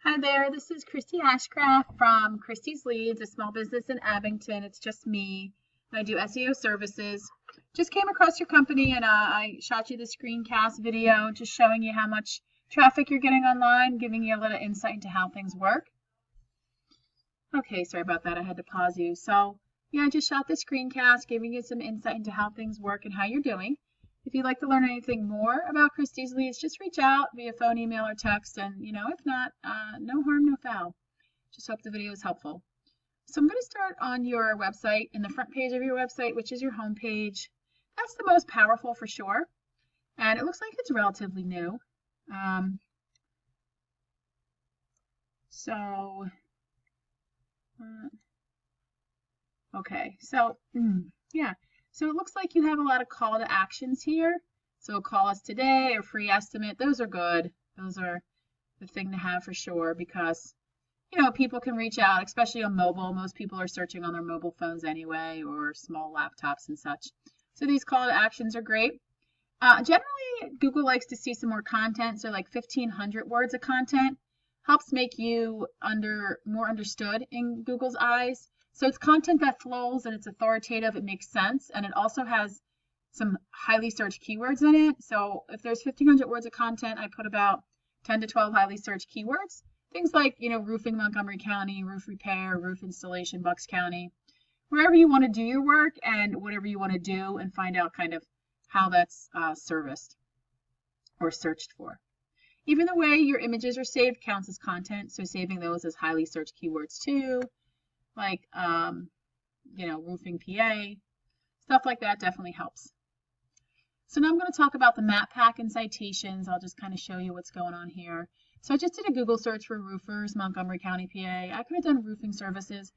Hi there, this is Christy Ashcraft from Christy's Leads, a small business in Abington. It's just me. I do SEO services. Just came across your company and I shot you the screencast video just showing you how much traffic you're getting online, giving you a little insight into how things work. Okay, sorry about that. I had to pause you. So yeah, I just shot the screencast, giving you some insight into how things work and how you're doing. If you'd like to learn anything more about Christy's Leads, just reach out via phone, email, or text. And, if not, no harm, no foul. Just hope the video is helpful. So I'm going to start on your website, in the front page of your website, which is your home page. That's the most powerful for sure. And it looks like it's relatively new. Okay, so yeah. So it looks like you have a lot of call to actions here. So call us today or free estimate. Those are good. Those are the thing to have for sure because, people can reach out, especially on mobile. Most people are searching on their mobile phones anyway or small laptops and such. So these call to actions are great. Generally, Google likes to see some more content. So like 1,500 words of content helps make you more understood in Google's eyes. So it's content that flows and it's authoritative, it makes sense, and it also has some highly searched keywords in it. So if there's 1,500 words of content, I put about 10 to 12 highly searched keywords. Things like, roofing Montgomery County, roof repair, roof installation, Bucks County, wherever you want to do your work and whatever you want to do and find out kind of how that's serviced or searched for. Even the way your images are saved counts as content. So saving those as highly searched keywords too. Like, roofing PA, stuff like that definitely helps. So now I'm going to talk about the map pack and citations. I'll just kind of show you what's going on here. So I just did a Google search for roofers, Montgomery County, PA. I could have done roofing services.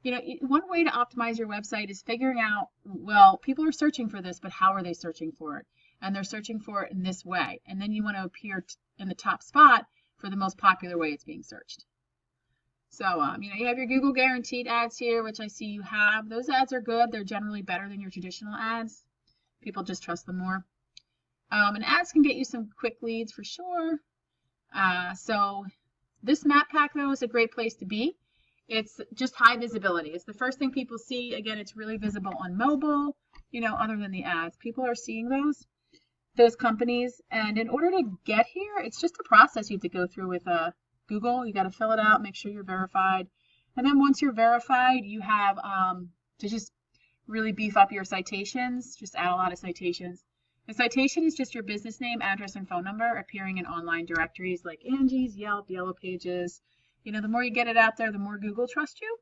One way to optimize your website is figuring out, well, people are searching for this, but how are they searching for it? And they're searching for it in this way. And then you want to appear in the top spot for the most popular way it's being searched. So, you have your Google guaranteed ads here, which I see you have. Those ads are good. They're generally better than your traditional ads. People just trust them more. And ads can get you some quick leads for sure. So this map pack, though, is a great place to be. It's just high visibility. It's the first thing people see. Again, it's really visible on mobile, other than the ads. People are seeing those companies. And in order to get here, it's just a process you have to go through with Google. You got to fill it out, make sure you're verified. And then once you're verified, you have to just really beef up your citations, just add a lot of citations. A citation is just your business name, address, and phone number appearing in online directories like Angie's, Yelp, Yellow Pages. The more you get it out there, the more Google trusts you.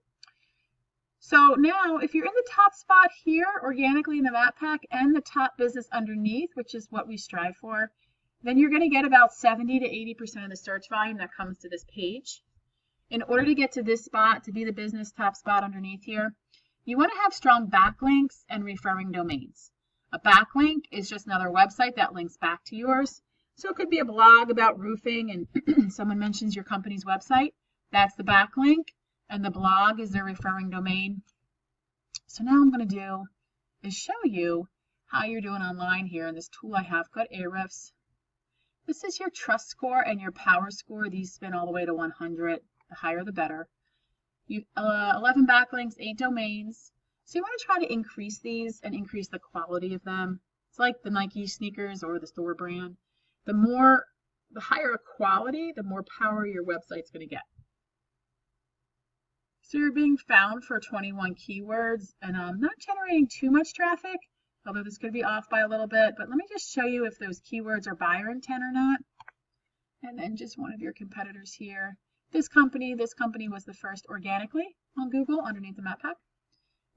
So now, if you're in the top spot here, organically in the map pack, and the top business underneath, which is what we strive for, then you're going to get about 70 to 80% of the search volume that comes to this page. In order to get to this spot, to be the business top spot underneath here, you want to have strong backlinks and referring domains. A backlink is just another website that links back to yours. So it could be a blog about roofing and someone mentions your company's website. That's the backlink, and the blog is their referring domain. So now I'm going to do is show you how you're doing online here in this tool I have called Ahrefs. This is your trust score and your power score. These spin all the way to 100. The higher, the better. You 11 backlinks, 8 domains. So you want to try to increase these and increase the quality of them. It's like the Nike sneakers or the store brand. The higher quality, the more power your website's going to get. So you're being found for 21 keywords and not generating too much traffic. Although this could be off by a little bit, but let me just show you if those keywords are buyer intent or not. And then just one of your competitors here. This company was the first organically on Google underneath the map pack.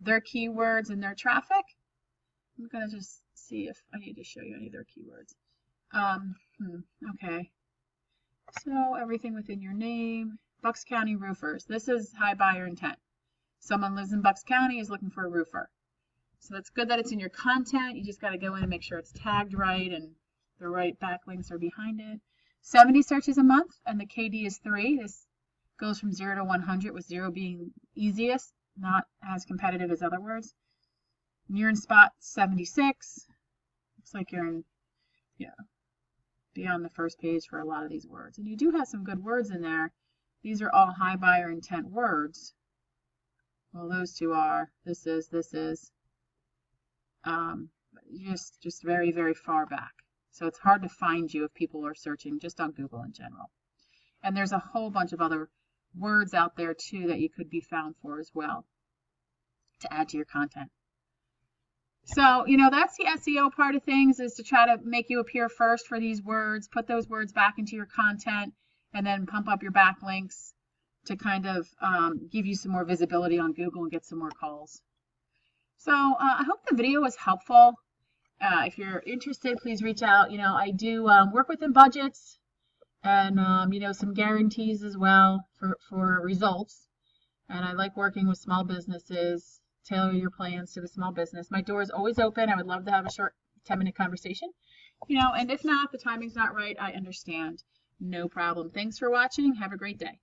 Their keywords and their traffic. I'm going to just see if I need to show you any of their keywords. Okay. So everything within your name. Bucks County roofers. This is high buyer intent. Someone lives in Bucks County is looking for a roofer. So that's good that it's in your content. You just got to go in and make sure it's tagged right and the right backlinks are behind it. 70 searches a month, and the KD is 3. This goes from 0 to 100, with 0 being easiest, not as competitive as other words. You're in spot 76. Looks like you're in, be on the first page for a lot of these words. And you do have some good words in there. these are all high buyer intent words. Well, those two are, this is, just very, very far back. So it's hard to find you if people are searching just on Google in general. And there's a whole bunch of other words out there too that you could be found for as well to add to your content. So, that's the SEO part of things, is to try to make you appear first for these words, put those words back into your content, and then pump up your backlinks to kind of give you some more visibility on Google and get some more calls. So I hope the video was helpful. If you're interested, please reach out. I do work within budgets and, some guarantees as well for results. And I like working with small businesses. Tailor your plans to the small business. My door is always open. I would love to have a short 10-minute conversation. And if not, the timing's not right, I understand. No problem. Thanks for watching. Have a great day.